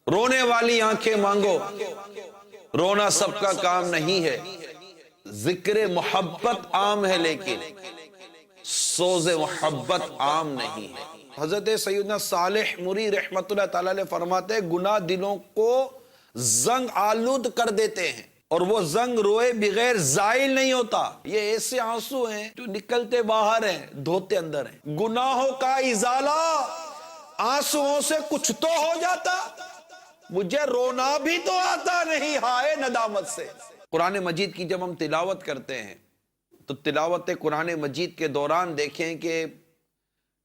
رونے والی آنکھیں مانگو، رونا سب کا کام نہیں ہے، ذکر محبت عام ہے لیکن سوز محبت عام نہیں ہے۔ حضرت سیدنا صالح موری رحمت اللہ تعالیٰ علیہ فرماتے ہیں گناہ دلوں کو زنگ آلود کر دیتے ہیں، اور وہ زنگ روئے بغیر زائل نہیں ہوتا۔ یہ ایسے آنسو ہیں جو نکلتے باہر ہیں دھوتے اندر ہیں۔ گناہوں کا ازالہ آنسوؤں سے کچھ تو ہو جاتا، مجھے رونا بھی تو آتا نہیں ہائے ندامت سے۔ قرآن مجید کی جب ہم تلاوت کرتے ہیں تو تلاوت قرآن مجید کے دوران دیکھیں کہ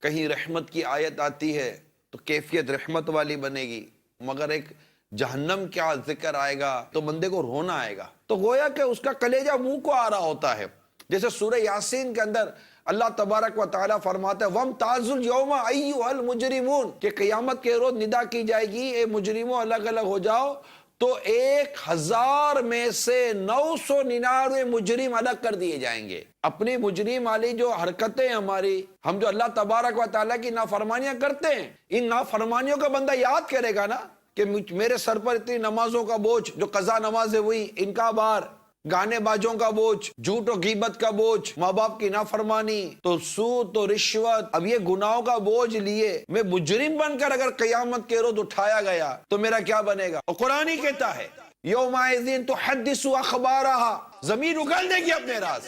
کہیں رحمت کی آیت آتی ہے تو کیفیت رحمت والی بنے گی، مگر ایک جہنم کیا ذکر آئے گا تو بندے کو رونا آئے گا، تو گویا کہ اس کا کلیجہ منہ کو آ رہا ہوتا ہے۔ جیسے سورہ یاسین کے اندر اللہ تبارک و تعالیٰ فرماتا ہے وَامْتَازُوا الْيَوْمَ أَيُّهَا الْمُجْرِمُونَ کہ قیامت کے روز ندا کی جائے گی اے مجرموں الگ الگ ہو جاؤ، تو 1000 میں سے 999 مجرم الگ کر دیے جائیں گے۔ اپنی مجرم والی جو حرکتیں ہماری، ہم جو اللہ تبارک و تعالیٰ کی نافرمانیاں کرتے ہیں، ان نافرمانیوں کا بندہ یاد کرے گا نا کہ میرے سر پر اتنی نمازوں کا بوجھ، جو قضا نمازیں ہوئی ان کا بار، گانے باجوں کا بوجھ، جھوٹ و غیبت کا بوجھ، ماں باپ کی نافرمانی، تو سود تو رشوت، اب یہ گناہوں کا بوجھ لیے میں مجرم بن کر اگر قیامت کے روز اٹھایا گیا تو میرا کیا بنے گا؟ اور قرآن ہی کہتا ہے یومئذ تحدث اخبارہا، زمین اگل دے گی اپنے راز،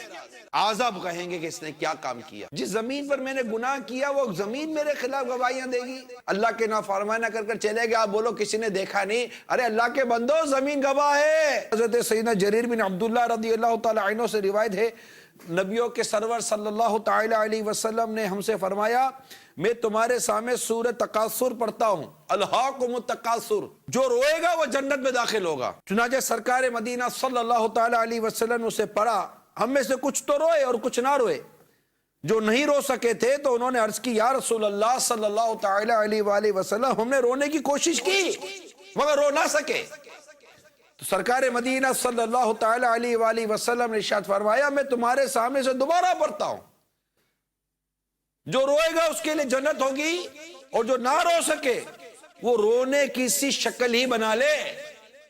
عذاب کہیں گے کہ اس نے کیا کام کیا۔ جس زمین پر میں نے گناہ کیا وہ زمین میرے خلاف گواہیاں دے گی۔ اللہ کے نافرمانی نہ کر کر چلے گئے، آپ بولو کسی نے دیکھا نہیں، ارے اللہ کے بندو زمین گواہ ہے۔ حضرت سیدنا جریر بن عبداللہ رضی اللہ تعالی عنہ سے روایت ہے، نبیوں کے سرور صلی اللہ تعالی علیہ وسلم نے ہم سے فرمایا میں تمہارے سامنے سورہ تکاثر پڑھتا ہوں، الہاکم التکاثر، جو روئے گا وہ جنت میں داخل ہوگا۔ چنانچہ سرکار مدینہ صلی اللہ تعالی علیہ وسلم نے اسے پڑھا، ہم میں سے کچھ تو روئے اور کچھ نہ روئے۔ جو نہیں رو سکے تھے تو انہوں نے عرض کی یا رسول اللہ صلی اللہ تعالی علیہ وآلہ وسلم ہم نے رونے کی کوشش کی مگر رو نہ سکے۔ تو سرکار مدینہ صلی اللہ تعالی علیہ وآلہ وسلم نے ارشاد فرمایا میں تمہارے سامنے سے دوبارہ پڑھتا ہوں، جو روئے گا اس کے لیے جنت ہوگی، اور جو نہ رو سکے وہ رونے کی سی شکل ہی بنا لے۔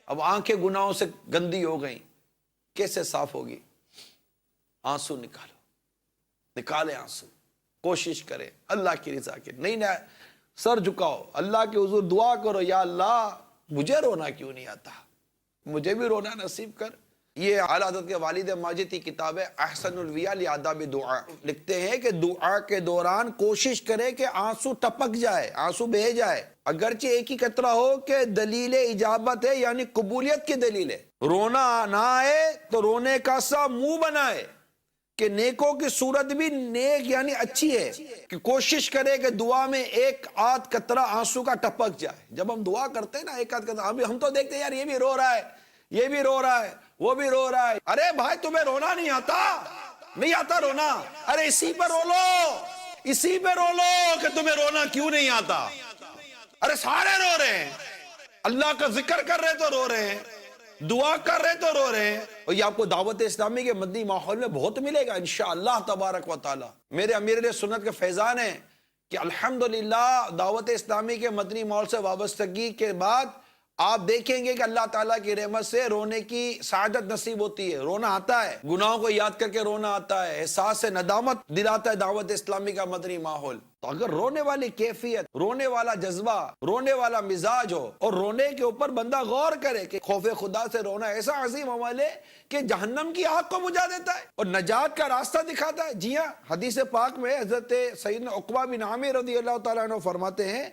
اب آنکھیں گناہوں سے گندی ہو گئیں، کیسے صاف ہوگی؟ آنسو نکالے آنسو، کوشش کرے اللہ کی رضا کے، نہیں سر جھکاؤ اللہ کے حضور دعا کرو یا اللہ مجھے رونا کیوں نہیں آتا، مجھے بھی رونا نصیب کر۔ یہ اعلیٰ حضرت کے والد ماجد کی کتاب ہے احسن الویہ لآداب دعا، لکھتے ہیں کہ دعا کے دوران کوشش کرے کہ آنسو ٹپک جائے، آنسو بہہ جائے، اگرچہ ایک ہی قطرہ ہو کہ دلیل اجابت ہے یعنی قبولیت کی دلیل ہے۔ رونا نہ آئے تو رونے کا سا منہ بنائے کہ نیکوں کی صورت بھی نیک یعنی اچھی ہے، کہ کوشش کرے کہ دعا میں ایک آدھ قطرہ آنسو کا ٹپک جائے۔ جب ہم دعا کرتے ہیں نا ایک آدھ قطرہ، ہم تو دیکھتے ہیں یار یہ بھی رو رہا ہے، یہ بھی رو رہا ہے، وہ بھی رو رہا ہے، ارے بھائی تمہیں رونا نہیں آتا؟ نہیں آتا رونا؟ ارے اسی پہ رو لو، اسی پہ رو لو کہ تمہیں رونا کیوں نہیں آتا۔ ارے سارے رو رہے ہیں، اللہ کا ذکر کر رہے تو رو رہے ہیں، دعا کر رہے تو رو رہے ہیں۔ اور یہ آپ کو دعوت اسلامی کے مدنی ماحول میں بہت ملے گا انشاءاللہ تبارک و تعالی۔ میرے امیر سنت کے فیضان ہیں کہ الحمدللہ دعوت اسلامی کے مدنی ماحول سے وابستگی کے بعد آپ دیکھیں گے کہ اللہ تعالیٰ کی رحمت سے رونے کی سعادت نصیب ہوتی ہے، رونا آتا ہے، گناہوں کو یاد کر کے رونا آتا ہے، احساس ندامت دلاتا ہے دعوت اسلامی کا مدنی ماحول۔ تو اگر رونے والی کیفیت، رونے والا جذبہ، رونے والا مزاج ہو، اور رونے کے اوپر بندہ غور کرے کہ خوف خدا سے رونا ایسا عظیم عمل ہے کہ جہنم کی آگ کو بجھا دیتا ہے اور نجات کا راستہ دکھاتا ہے۔ جی ہاں، حدیث پاک میں حضرت سیدنا عقبہ بن عامر رضی اللہ تعالیٰ عنہ فرماتے ہیں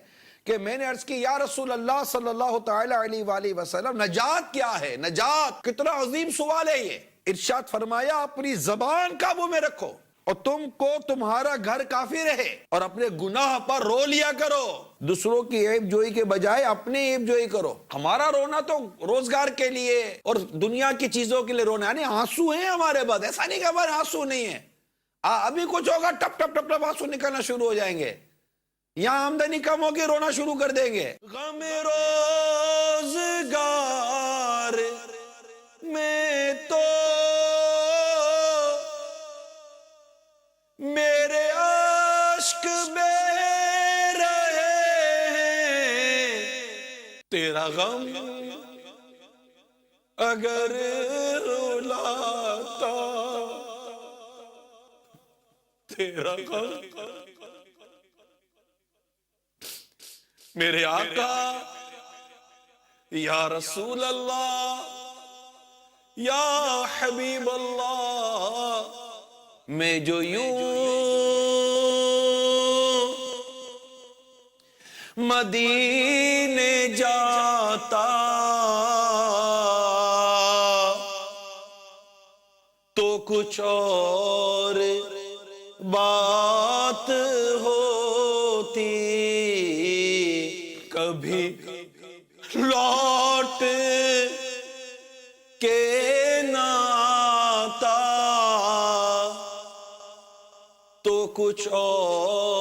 کہ میں نے عرض کی یا رسول اللہ صلی اللہ تعالی علیہ وآلہ وسلم نجات کیا ہے؟ نجات کتنا عظیم سوال ہے یہ۔ ارشاد فرمایا اپنی زبان قابو میں رکھو اور تم کو تمہارا گھر کافی رہے، اور اپنے گناہ پر رو لیا کرو، دوسروں کی عیب جوئی کے بجائے اپنی عیب جوئی کرو۔ ہمارا رونا تو روزگار کے لیے اور دنیا کی چیزوں کے لیے رونا، یعنی آنسو ہیں ہمارے بعد، ایسا نہیں کہ ہمارے آنسو نہیں ہیں، ابھی کچھ ہوگا ٹپ ٹپ ٹپ ٹپ آنسو نکلنا شروع ہو جائیں گے، یہاں آمدنی کم ہوگی رونا شروع کر دیں گے۔ غم روزگار میں تو میرے اشک بہ رہے ہیں، تیرا غم اگر رلاتا، تیرا غم میرے آقا یا رسول اللہ یا حبیب اللہ، میں جو یوں مدینے جاتا تو کچھ اور بات ہوتی، کبھی لوٹ کے نہ آتا تو کچھ اور